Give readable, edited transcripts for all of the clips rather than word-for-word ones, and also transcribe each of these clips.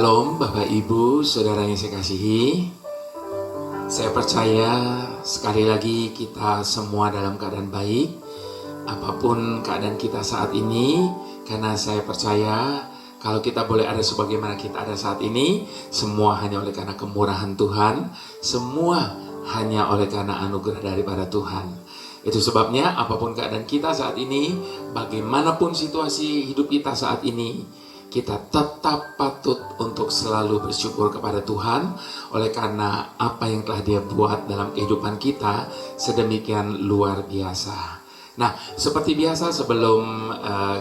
Shalom Bapak Ibu, Saudara yang saya kasihi. Saya percaya sekali lagi kita semua dalam keadaan baik, apapun keadaan kita saat ini, karena saya percaya kalau kita boleh ada sebagaimana kita ada saat ini, semua hanya oleh karena kemurahan Tuhan, semua hanya oleh karena anugerah daripada Tuhan. Itu sebabnya apapun keadaan kita saat ini, bagaimanapun situasi hidup kita saat ini, kita tetap patut untuk selalu bersyukur kepada Tuhan oleh karena apa yang telah Dia buat dalam kehidupan kita sedemikian luar biasa. Nah, seperti biasa sebelum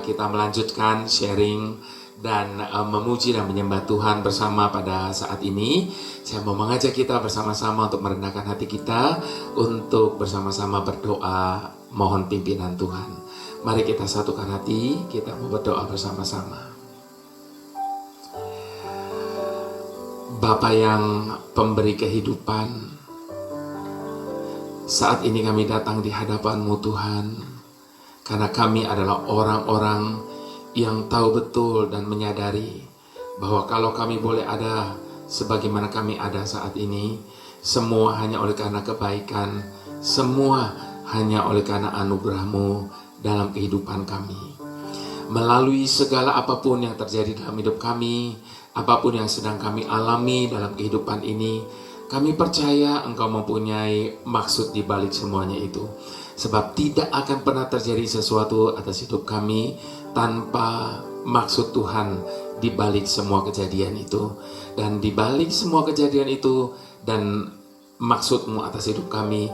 kita melanjutkan sharing dan memuji dan menyembah Tuhan bersama pada saat ini, saya mau mengajak kita bersama-sama untuk merendahkan hati kita untuk bersama-sama berdoa mohon pimpinan Tuhan. Mari kita satukan hati, kita mau berdoa bersama-sama. Bapa yang pemberi kehidupan, saat ini kami datang di hadapan-Mu Tuhan, karena kami adalah orang-orang yang tahu betul dan menyadari bahwa kalau kami boleh ada sebagaimana kami ada saat ini, semua hanya oleh karena kebaikan, semua hanya oleh karena anugerah-Mu dalam kehidupan kami. Melalui segala apapun yang terjadi dalam hidup kami, apapun yang sedang kami alami dalam kehidupan ini, kami percaya Engkau mempunyai maksud di balik semuanya itu. Sebab tidak akan pernah terjadi sesuatu atas hidup kami tanpa maksud Tuhan di balik semua kejadian itu. Dan di balik semua kejadian itu dan maksud-Mu atas hidup kami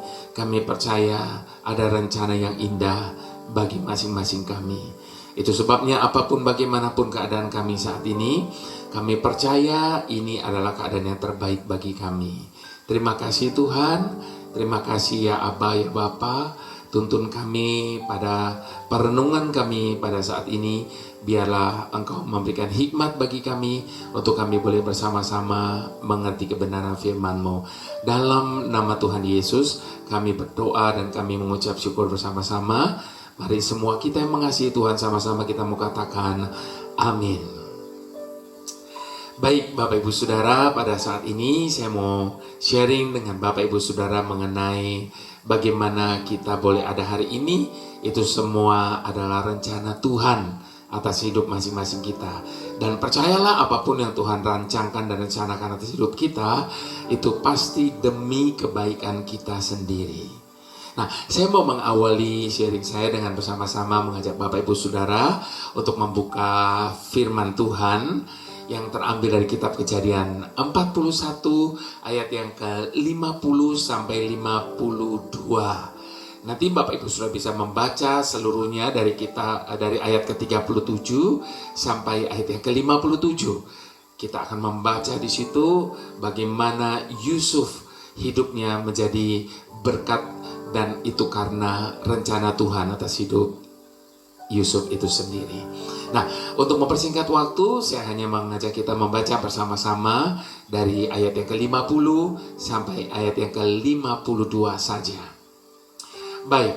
percaya ada rencana yang indah bagi masing-masing kami. Itu sebabnya apapun bagaimanapun keadaan kami saat ini, kami percaya ini adalah keadaan yang terbaik bagi kami. Terima kasih Tuhan, terima kasih ya Aba, ya Bapa. Tuntun kami pada perenungan kami pada saat ini. Biarlah Engkau memberikan hikmat bagi kami untuk kami boleh bersama-sama mengerti kebenaran firman-Mu. Dalam nama Tuhan Yesus kami berdoa dan kami mengucap syukur bersama-sama. Mari semua kita yang mengasihi Tuhan sama-sama kita mau katakan amin. Baik Bapak Ibu Saudara, pada saat ini saya mau sharing dengan Bapak Ibu Saudara mengenai bagaimana kita boleh ada hari ini. Itu semua adalah rencana Tuhan atas hidup masing-masing kita. Dan percayalah apapun yang Tuhan rancangkan dan rencanakan atas hidup kita, itu pasti demi kebaikan kita sendiri. Nah, saya mau mengawali sharing saya dengan bersama-sama mengajak Bapak Ibu Saudara untuk membuka firman Tuhan yang terambil dari kitab Kejadian 41 ayat yang ke-50 sampai 52. Nanti Bapak Ibu sudah bisa membaca seluruhnya dari ayat ke-37 sampai ayat yang ke-57. Kita akan membaca di situ bagaimana Yusuf hidupnya menjadi berkat, dan itu karena rencana Tuhan atas hidup Yusuf itu sendiri. Nah, untuk mempersingkat waktu, saya hanya mengajak kita membaca bersama-sama dari ayat yang ke-50 sampai ayat yang ke-52 saja. Baik,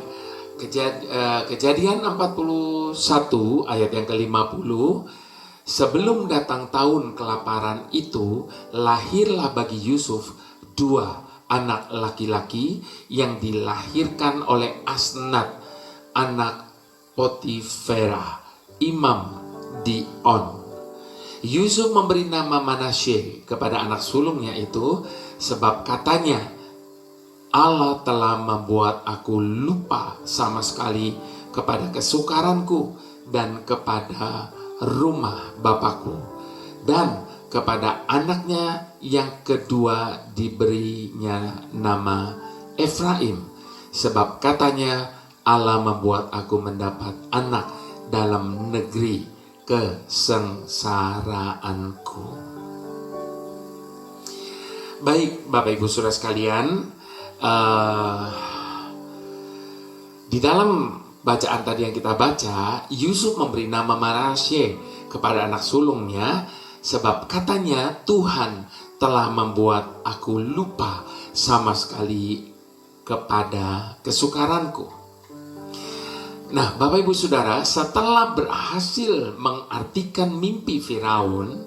Kejadian 41 ayat yang ke-50. Sebelum datang tahun kelaparan itu, lahirlah bagi Yusuf 2 anak laki-laki yang dilahirkan oleh Asnat, anak Potifera, imam di On. Yusuf memberi nama Manasye kepada anak sulungnya itu, sebab katanya, Allah telah membuat aku lupa sama sekali kepada kesukaranku dan kepada rumah Bapakku. Dan kepada anaknya yang kedua diberinya nama Efraim, sebab katanya Allah membuat aku mendapat anak dalam negeri kesengsaraanku. Baik Bapak Ibu Saudara sekalian, di dalam bacaan tadi yang kita baca, Yusuf memberi nama Manasye kepada anak sulungnya, sebab katanya Tuhan telah membuat aku lupa sama sekali kepada kesukaranku. Nah, Bapak Ibu Saudara, setelah berhasil mengartikan mimpi Firaun,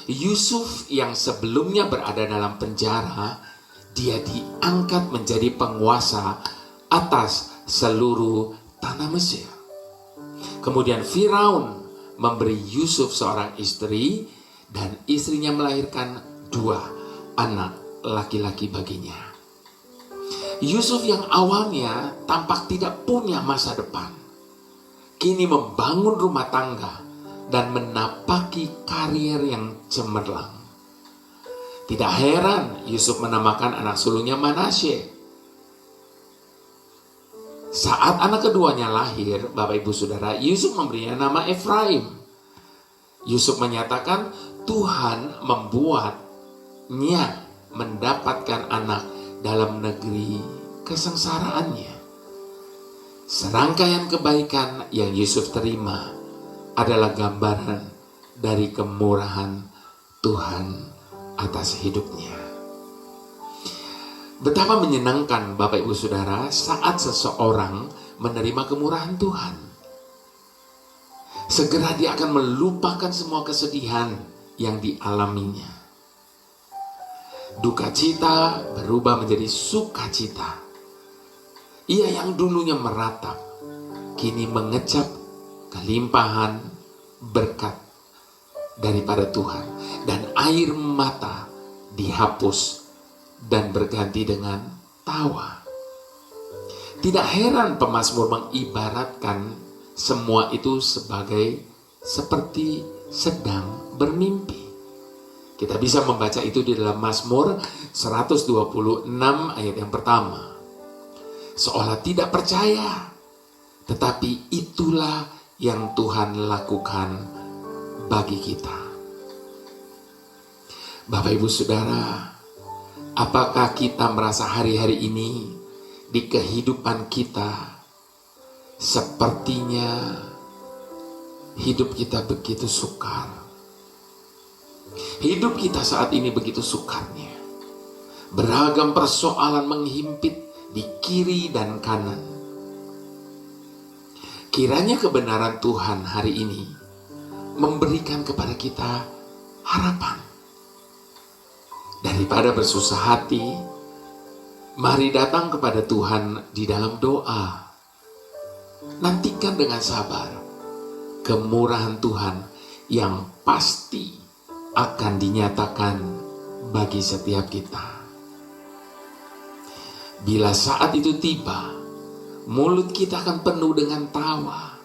Yusuf yang sebelumnya berada dalam penjara, dia diangkat menjadi penguasa atas seluruh tanah Mesir. Kemudian Firaun memberi Yusuf seorang istri, dan istrinya melahirkan 2 anak laki-laki baginya. Yusuf yang awalnya tampak tidak punya masa depan, kini membangun rumah tangga dan menapaki karier yang cemerlang. Tidak heran Yusuf menamakan anak sulungnya Manasye. Saat anak keduanya lahir, Bapak Ibu Saudara, Yusuf memberinya nama Efraim. Yusuf menyatakan Tuhan membuatnya mendapatkan anak dalam negeri kesengsaraannya. Serangkaian kebaikan yang Yusuf terima adalah gambaran dari kemurahan Tuhan atas hidupnya. Betapa menyenangkan Bapak Ibu Saudara saat seseorang menerima kemurahan Tuhan. Segera dia akan melupakan semua kesedihan yang dialaminya. Duka cita berubah menjadi sukacita. Ia yang dulunya meratap, kini mengecap kelimpahan berkat daripada Tuhan. Dan air mata dihapus dan berganti dengan tawa. Tidak heran pemazmur mengibaratkan semua itu sebagai seperti sedang bermimpi. Kita bisa membaca itu di dalam Mazmur 126 ayat yang pertama. Seolah tidak percaya, tetapi itulah yang Tuhan lakukan bagi kita. Bapak Ibu Saudara, apakah kita merasa hari-hari ini di kehidupan kita sepertinya hidup kita begitu sukar? Hidup kita saat ini begitu sukarnya. Beragam persoalan menghimpit di kiri dan kanan. Kiranya kebenaran Tuhan hari ini memberikan kepada kita harapan. Daripada bersusah hati, mari datang kepada Tuhan di dalam doa. Nantikan dengan sabar kemurahan Tuhan yang pasti akan dinyatakan bagi setiap kita. Bila saat itu tiba, mulut kita akan penuh dengan tawa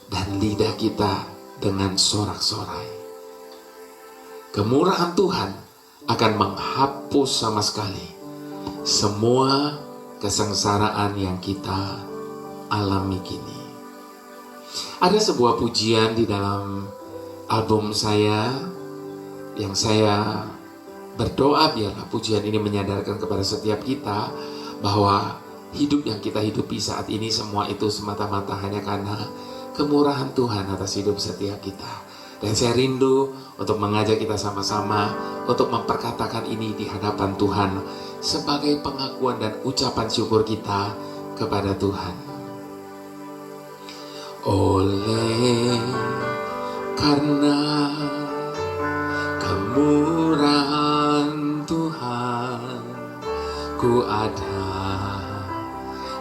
dan lidah kita dengan sorak-sorai. Kemurahan Tuhan akan menghapus sama sekali semua kesengsaraan yang kita alami kini. Ada sebuah pujian di dalam album saya yang saya berdoa biarlah pujian ini menyadarkan kepada setiap kita bahwa hidup yang kita hidupi saat ini semua itu semata-mata hanya karena kemurahan Tuhan atas hidup setiap kita. Dan saya rindu untuk mengajak kita sama-sama untuk memperkatakan ini di hadapan Tuhan sebagai pengakuan dan ucapan syukur kita kepada Tuhan. Oleh karena kemurahan Tuhan, ku ada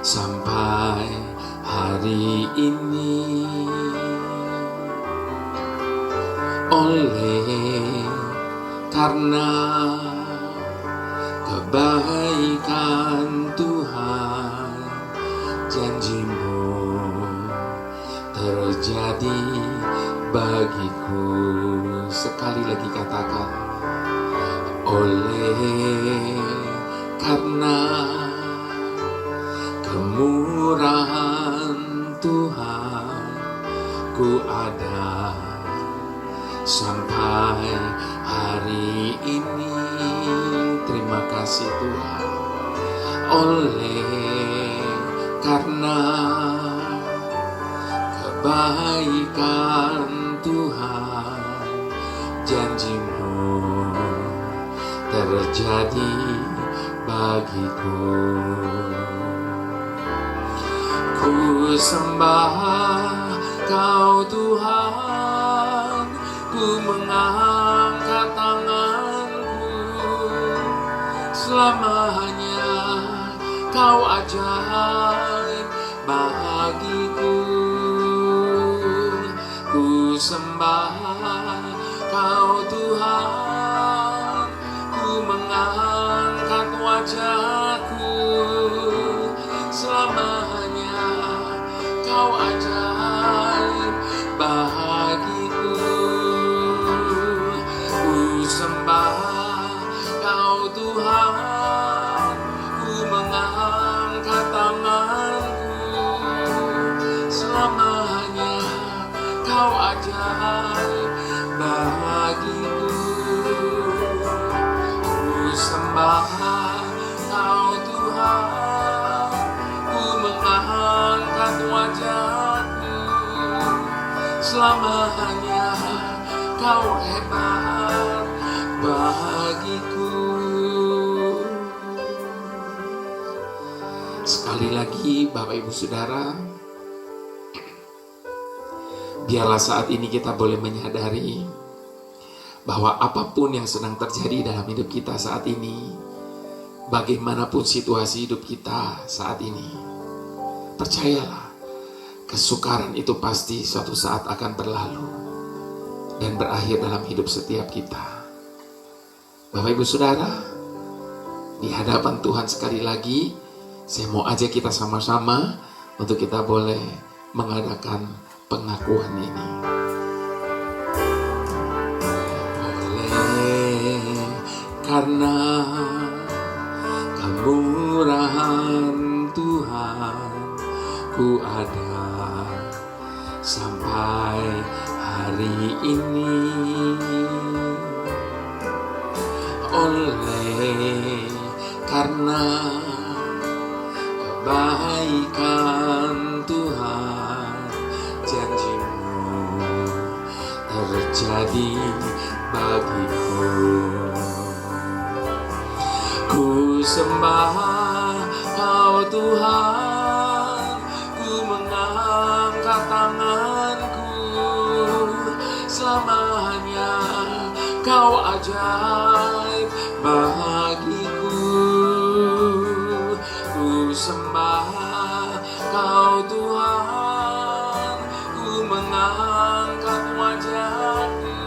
sampai hari ini. Oleh karena kebaikan Tuhan, janji-Mu terjadi bagiku. Sekali lagi katakan, oleh karena kemurahan Tuhan, ku ada sampai hari ini. Terima kasih Tuhan. Oleh karena kebaikan Tuhan, janji-Mu terjadi bagiku. Ku sembah Kau Tuhan, ku mengangkat tanganku, selamanya Kau ajaib bagiku. Ku sembah Kau Tuhan, ku mengangkat wajahku, selamanya Kau ajaib bagiku. Ku sembah Kau Tuhan, ku mengangkat tanganku, selamanya Kau ajaib bagiku. Ku sembah Kau Tuhan, ku mengangkat wajahku, selamanya Kau hebat bagiku. Sekali lagi Bapak Ibu Saudara, biarlah saat ini kita boleh menyadari bahwa apapun yang sedang terjadi dalam hidup kita saat ini, bagaimanapun situasi hidup kita saat ini, percayalah, kesukaran itu pasti suatu saat akan berlalu dan berakhir dalam hidup setiap kita. Bapak Ibu Saudara, di hadapan Tuhan sekali lagi, saya mau ajak kita sama-sama untuk kita boleh mengadakan pengakuan ini. Oleh karena kemurahan Tuhan, ku ada sampai hari ini. Oleh karena kebaikan Tuhan, janji-Mu terjadi bagiku. Ku sembah Kau Tuhan, ku mengangkat tanganku, selamanya Kau ajaib bagiku. Ku sembah Kau Tuhan, ku mengangkat wajahku,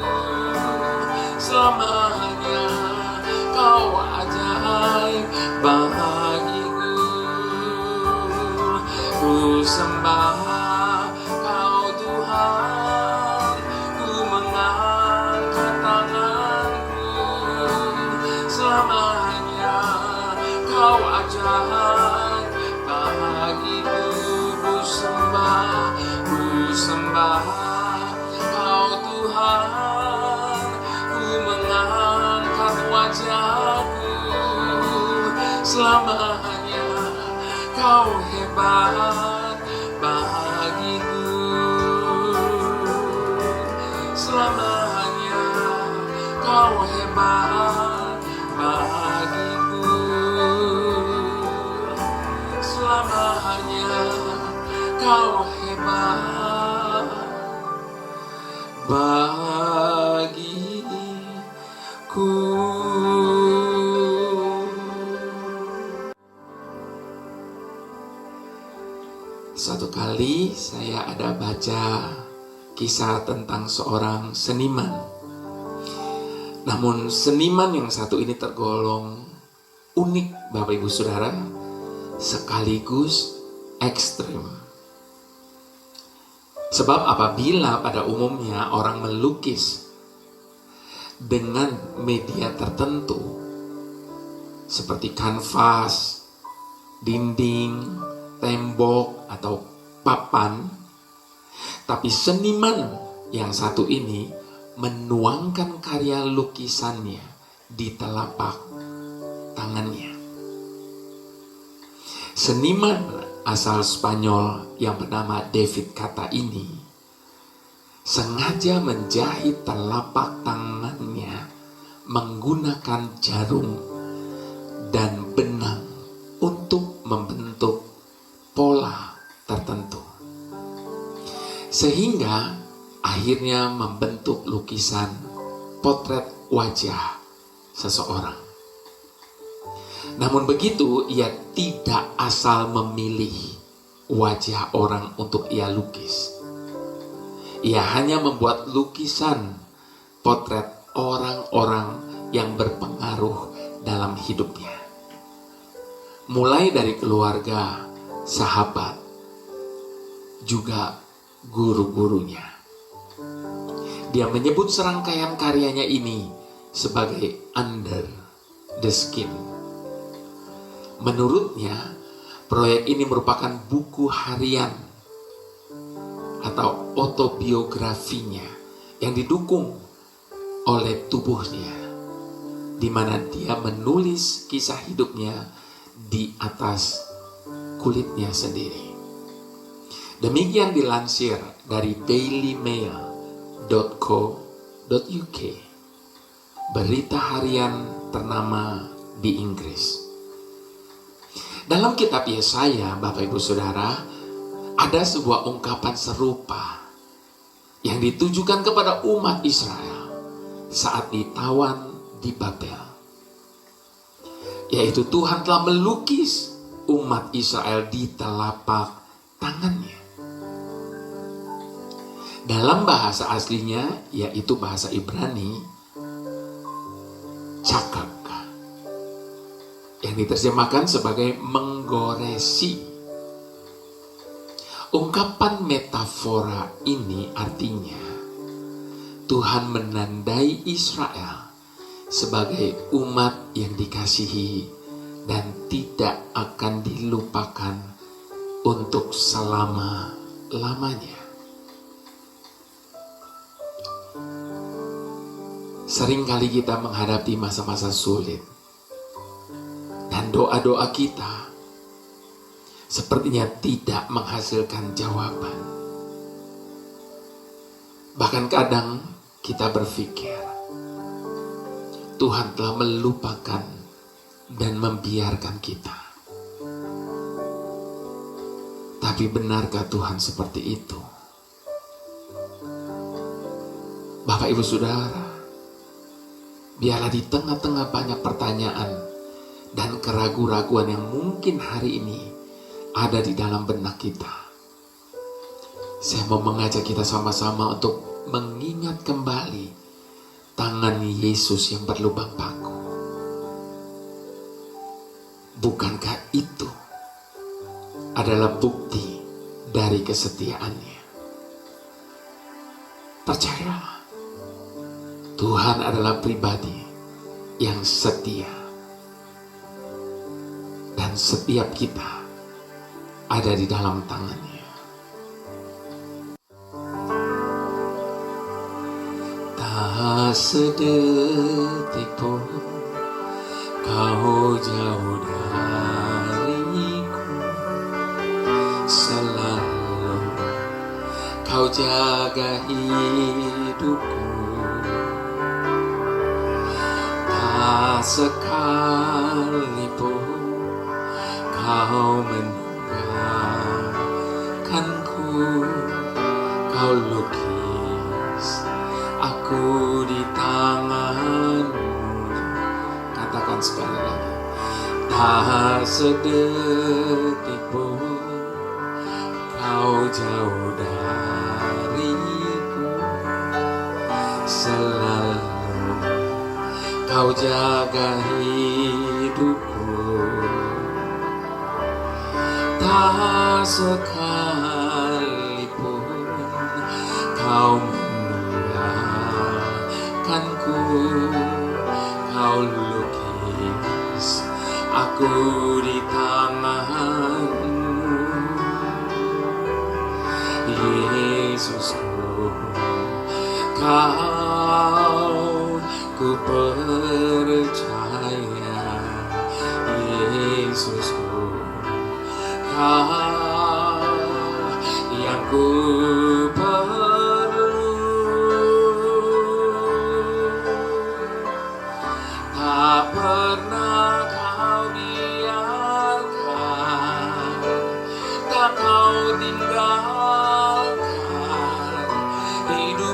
selamanya Kau ajaib bagiku. Ku sembah Kau Tuhan, ku mengangkat tanganku, selamanya Kau ajaib bagiku. Ku sembah Kau Tuhan, ku mengangkat wajahku, selamanya Kau hebat bagiku. Selamanya Kau hebat bagiku. Selamanya Kau hebat bagiku. Suatu kali saya ada baca kisah tentang seorang seniman. Namun seniman yang satu ini tergolong unik Bapak Ibu Saudara, sekaligus ekstrim. Sebab apabila pada umumnya orang melukis dengan media tertentu seperti kanvas, dinding, tembok, atau papan, tapi seniman yang satu ini menuangkan karya lukisannya di telapak tangannya. Seniman asal Spanyol yang bernama David Cata ini sengaja menjahit telapak tangannya menggunakan jarum dan benang untuk membentuk pola tertentu. Sehingga akhirnya membentuk lukisan potret wajah seseorang. Namun begitu, ia tidak asal memilih wajah orang untuk ia lukis. Ia hanya membuat lukisan potret orang-orang yang berpengaruh dalam hidupnya. Mulai dari keluarga, sahabat, juga guru-gurunya. Dia menyebut serangkaian karyanya ini sebagai Under the Skin. Menurutnya, proyek ini merupakan buku harian atau autobiografinya yang didukung oleh tubuhnya, di mana dia menulis kisah hidupnya di atas kulitnya sendiri. Demikian dilansir dari dailymail.co.uk, berita harian ternama di Inggris. Dalam kitab Yesaya, Bapak Ibu Saudara, ada sebuah ungkapan serupa yang ditujukan kepada umat Israel saat ditawan di Babel, yaitu Tuhan telah melukis umat Israel di telapak tangannya. Dalam bahasa aslinya, yaitu bahasa Ibrani, cakak, yang diterjemahkan sebagai menggoresi. Ungkapan metafora ini artinya Tuhan menandai Israel sebagai umat yang dikasihi dan tidak akan dilupakan untuk selama-lamanya. Seringkali kita menghadapi masa-masa sulit, dan doa-doa kita sepertinya tidak menghasilkan jawaban. Bahkan kadang kita berpikir Tuhan telah melupakan dan membiarkan kita. Tapi benarkah Tuhan seperti itu? Bapak Ibu Saudara, biarlah di tengah-tengah banyak pertanyaan dan keraguan-raguan yang mungkin hari ini ada di dalam benak kita, saya mau mengajak kita sama-sama untuk mengingat kembali tangan Yesus yang berlubang paku. Bukankah itu adalah bukti dari kesetiaannya? Percayalah, Tuhan adalah pribadi yang setia, dan setiap kita ada di dalam tangannya. Tak sedetik pun kau jauh dariku, selalu kau jaga hidupku. Tak sekalipun kau meninggalkanku, kau lukis aku di tanganmu. Katakan sekali lagi, tak sedetik pun kau jauh dariku, selalu kau jaga hidupku. Tak sekalipun kau meninggalkanku, kau lukis aku di tanganmu. Yesusku, kau ku percaya. Yesusku, kau yang ku perlu. Tak pernah kau biarkan, tak kau tinggalkan hidup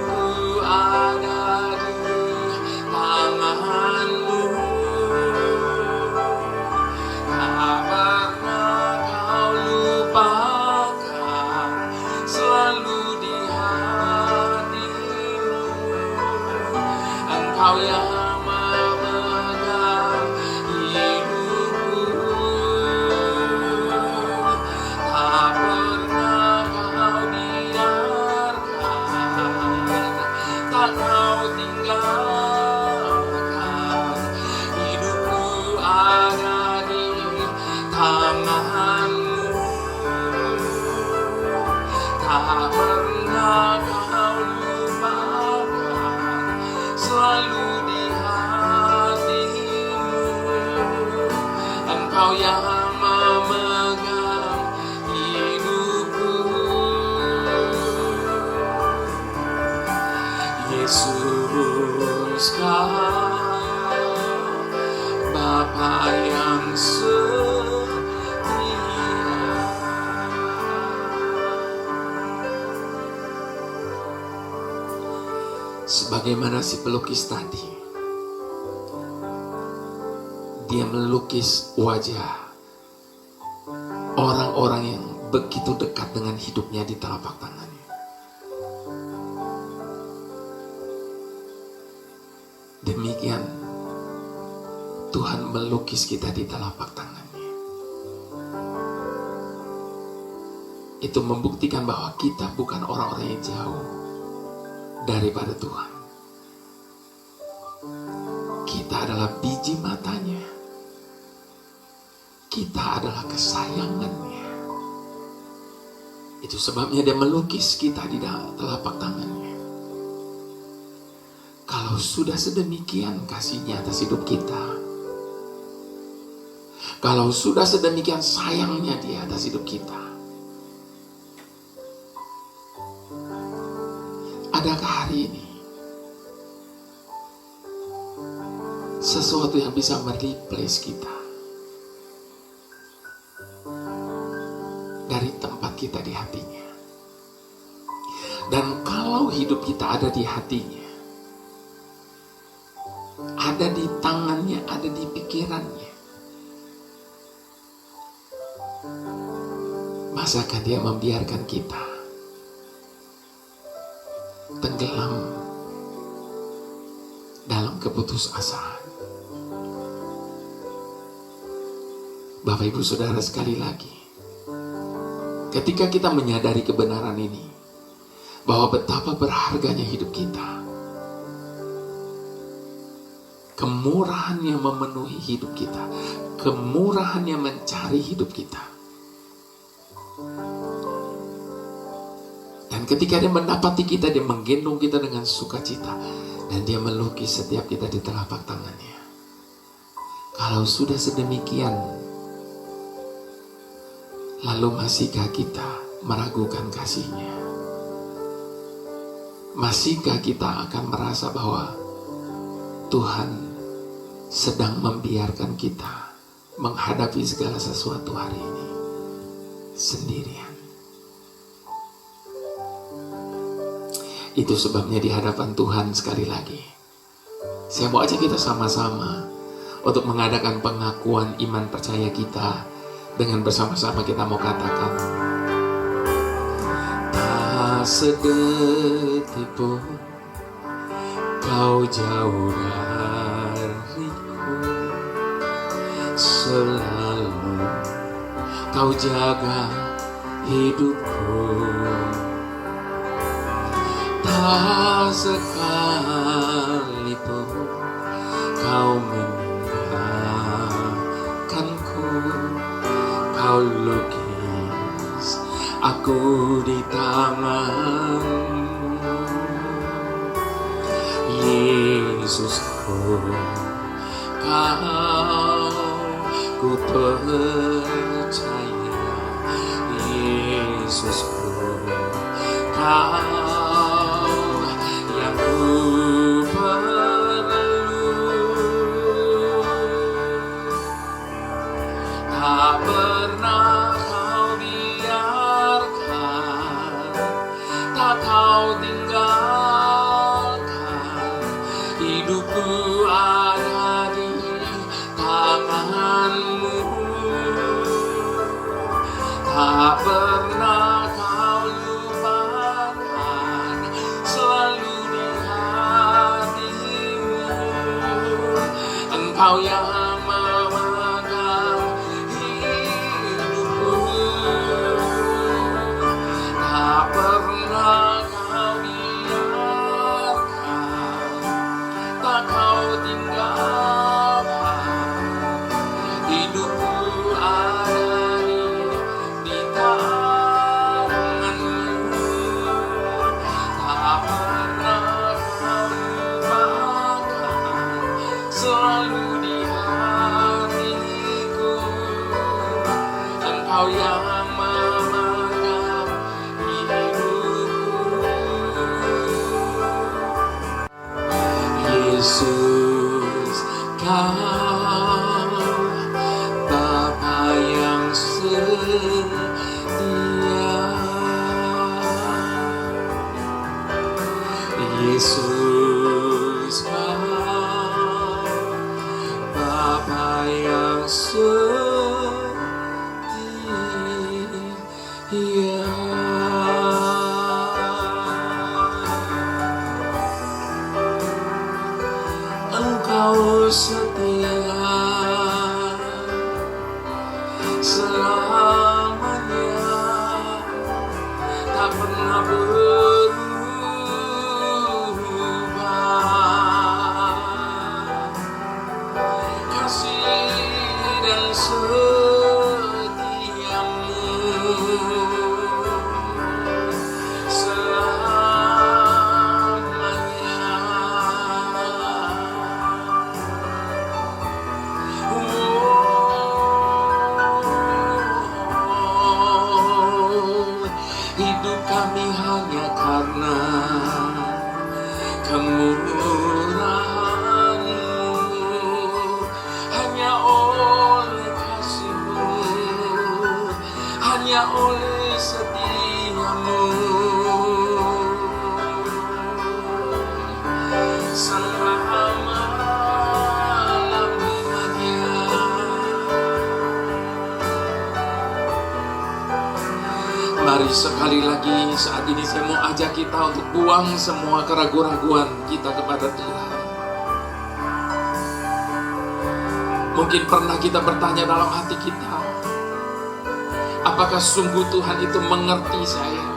tak pernah kau lupakan, selalu di hatimu. Engkau yang memegang hidupku. Yesus, Kau Bapa yang setia. Sebagaimana si pelukis tadi, dia melukis wajah orang-orang yang begitu dekat dengan hidupnya di telapak tangannya. Demikian Tuhan melukis kita di telapak tangannya. Itu membuktikan bahwa kita bukan orang-orang yang jauh daripada Tuhan. Kita adalah biji matanya. Kita adalah kesayangannya. Itu sebabnya dia melukis kita di telapak tangannya. Kalau sudah sedemikian kasihnya atas hidup kita, kalau sudah sedemikian sayangnya dia atas hidup kita, adakah hari ini sesuatu yang bisa mereplace kita dari tempat kita di hatinya? Dan kalau hidup kita ada di hatinya, ada di tangannya, ada di pikirannya, masakah dia membiarkan kita tenggelam dalam keputusasaan? Bapak Ibu Saudara, sekali lagi, ketika kita menyadari kebenaran ini, bahwa betapa berharganya hidup kita, kemurahan yang memenuhi hidup kita, kemurahan yang mencari hidup kita. Dan ketika dia mendapati kita, dia menggendong kita dengan sukacita, dan dia melukis setiap kita di telapak tangannya. Kalau sudah sedemikian, lalu masihkah kita meragukan kasihnya? Masihkah kita akan merasa bahwa Tuhan sedang membiarkan kita menghadapi segala sesuatu hari ini sendirian? Itu sebabnya di hadapan Tuhan, sekali lagi, saya mau ajak kita sama-sama untuk mengadakan pengakuan iman percaya kita. Dengan bersama-sama kita mau katakan, tak sedetik pun Kau jauh dariku, selalu Kau jaga hidupku. Tak sekalipun Kau meninggalkanku. Kau lukis aku di tanganmu. Yesusku, Kau ku percaya. Yesusku, Kau yang ku perlu. Tak pernah Kau biarkan, tak Kau tinggalkan. Hidupku ada di tangan-Mu. Tak pernah Kau lupakan, selalu di hati-Mu. Engkau yang memegang hidupku. Engkau yang memegang hidupku. Yesus, Kau Bapa yang setia. Yesus, Kau Bapa yang setia. Engkau setia selamanya, tak pernah berubah. Kasih dan setiamu hidup kami hanya karena kemurahan-Mu, hanya oleh kasih-Mu, hanya oleh setia-Mu. Mari sekali lagi saat ini saya mau ajak kita untuk buang semua keraguan-raguan kita kepada Tuhan. Mungkin pernah kita bertanya dalam hati kita, apakah sungguh Tuhan itu mengerti saya?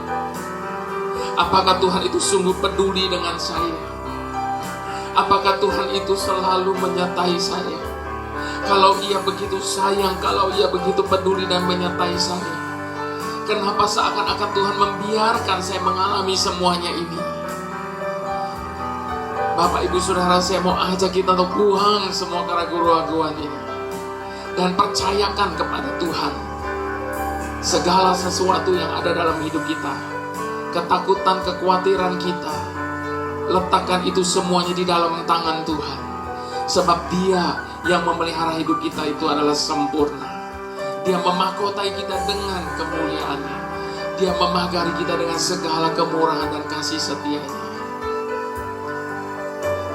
Apakah Tuhan itu sungguh peduli dengan saya? Apakah Tuhan itu selalu menyertai saya? Kalau Ia begitu sayang, kalau Ia begitu peduli dan menyertai saya, kenapa seakan-akan Tuhan membiarkan saya mengalami semuanya ini? Bapak, Ibu, Saudara, saya mau ajak kita untuk buang semua keraguan-raguan ini dan percayakan kepada Tuhan segala sesuatu yang ada dalam hidup kita. Ketakutan, kekhawatiran kita, letakkan itu semuanya di dalam tangan Tuhan. Sebab Dia yang memelihara hidup kita itu adalah sempurna. Dia memahkotai kita dengan kemuliaan-Nya. Dia memagari kita dengan segala kemurahan dan kasih setia-Nya.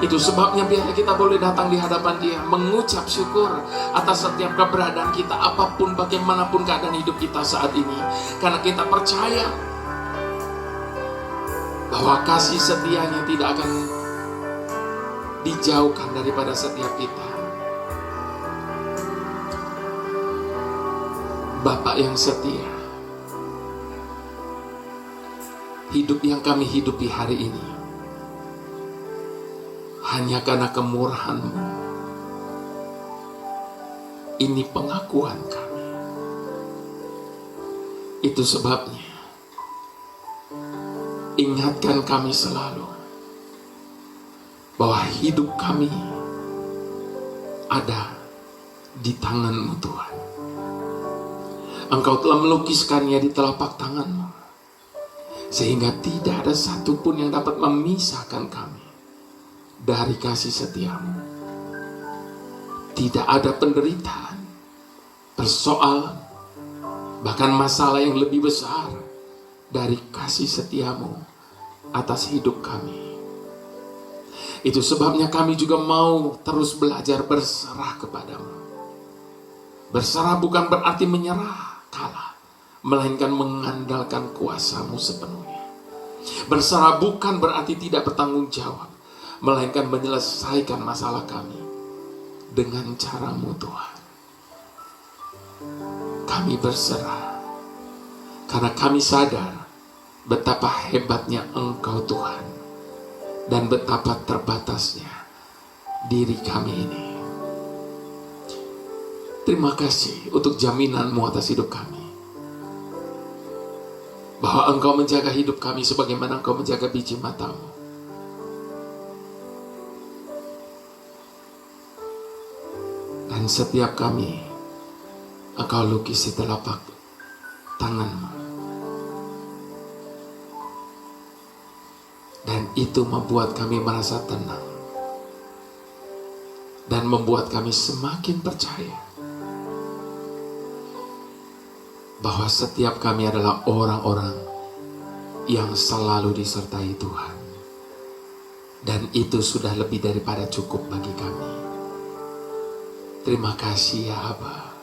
Itu sebabnya biarlah kita boleh datang di hadapan Dia, mengucap syukur atas setiap keberadaan kita, apapun bagaimanapun keadaan hidup kita saat ini. Karena kita percaya bahwa kasih setia-Nya tidak akan dijauhkan daripada setiap kita. Bapa yang setia, hidup yang kami hidupi hari ini hanya karena kemurahan-Mu. Ini pengakuan kami. Itu sebabnya ingatkan kami selalu bahwa hidup kami ada di tangan-Mu, Tuhan. Engkau telah melukiskannya di telapak tangan-Mu, sehingga tidak ada satupun yang dapat memisahkan kami dari kasih setia-Mu. Tidak ada penderitaan, persoalan, bahkan masalah yang lebih besar dari kasih setia-Mu atas hidup kami. Itu sebabnya kami juga mau terus belajar berserah kepada-Mu. Berserah bukan berarti menyerah kalah, melainkan mengandalkan kuasa-Mu sepenuhnya. Berserah bukan berarti tidak bertanggung jawab, melainkan menyelesaikan masalah kami dengan cara-Mu, Tuhan. Kami berserah karena kami sadar betapa hebatnya Engkau, Tuhan, dan betapa terbatasnya diri kami ini. Terima kasih untuk jaminan-Mu atas hidup kami, bahwa Engkau menjaga hidup kami sebagaimana Engkau menjaga biji mata-Mu. Dan setiap kami Engkau lukis di telapak tangan-Mu. Dan itu membuat kami merasa tenang dan membuat kami semakin percaya bahwa setiap kami adalah orang-orang yang selalu disertai Tuhan. Dan itu sudah lebih daripada cukup bagi kami. Terima kasih ya Aba.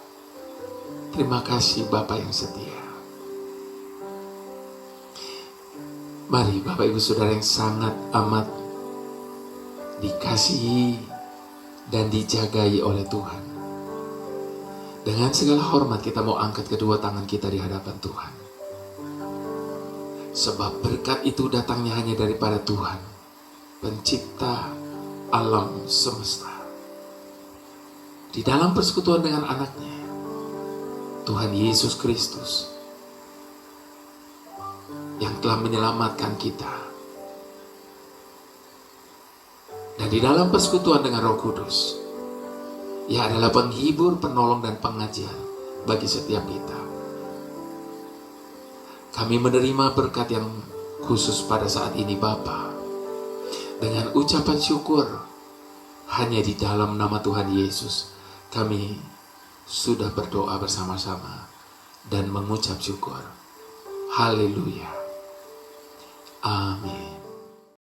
Terima kasih Bapa yang setia. Mari Bapak Ibu Saudara yang sangat amat dikasihi dan dijagai oleh Tuhan. Dengan segala hormat kita mau angkat kedua tangan kita di hadapan Tuhan. Sebab berkat itu datangnya hanya daripada Tuhan, pencipta alam semesta. Di dalam persekutuan dengan anaknya, Tuhan Yesus Kristus, yang telah menyelamatkan kita. Dan di dalam persekutuan dengan Roh Kudus, Ia adalah penghibur, penolong, dan pengajar bagi setiap kita. Kami menerima berkat yang khusus pada saat ini Bapa, dengan ucapan syukur hanya di dalam nama Tuhan Yesus. Kami sudah berdoa bersama-sama dan mengucap syukur. Haleluya. Amin.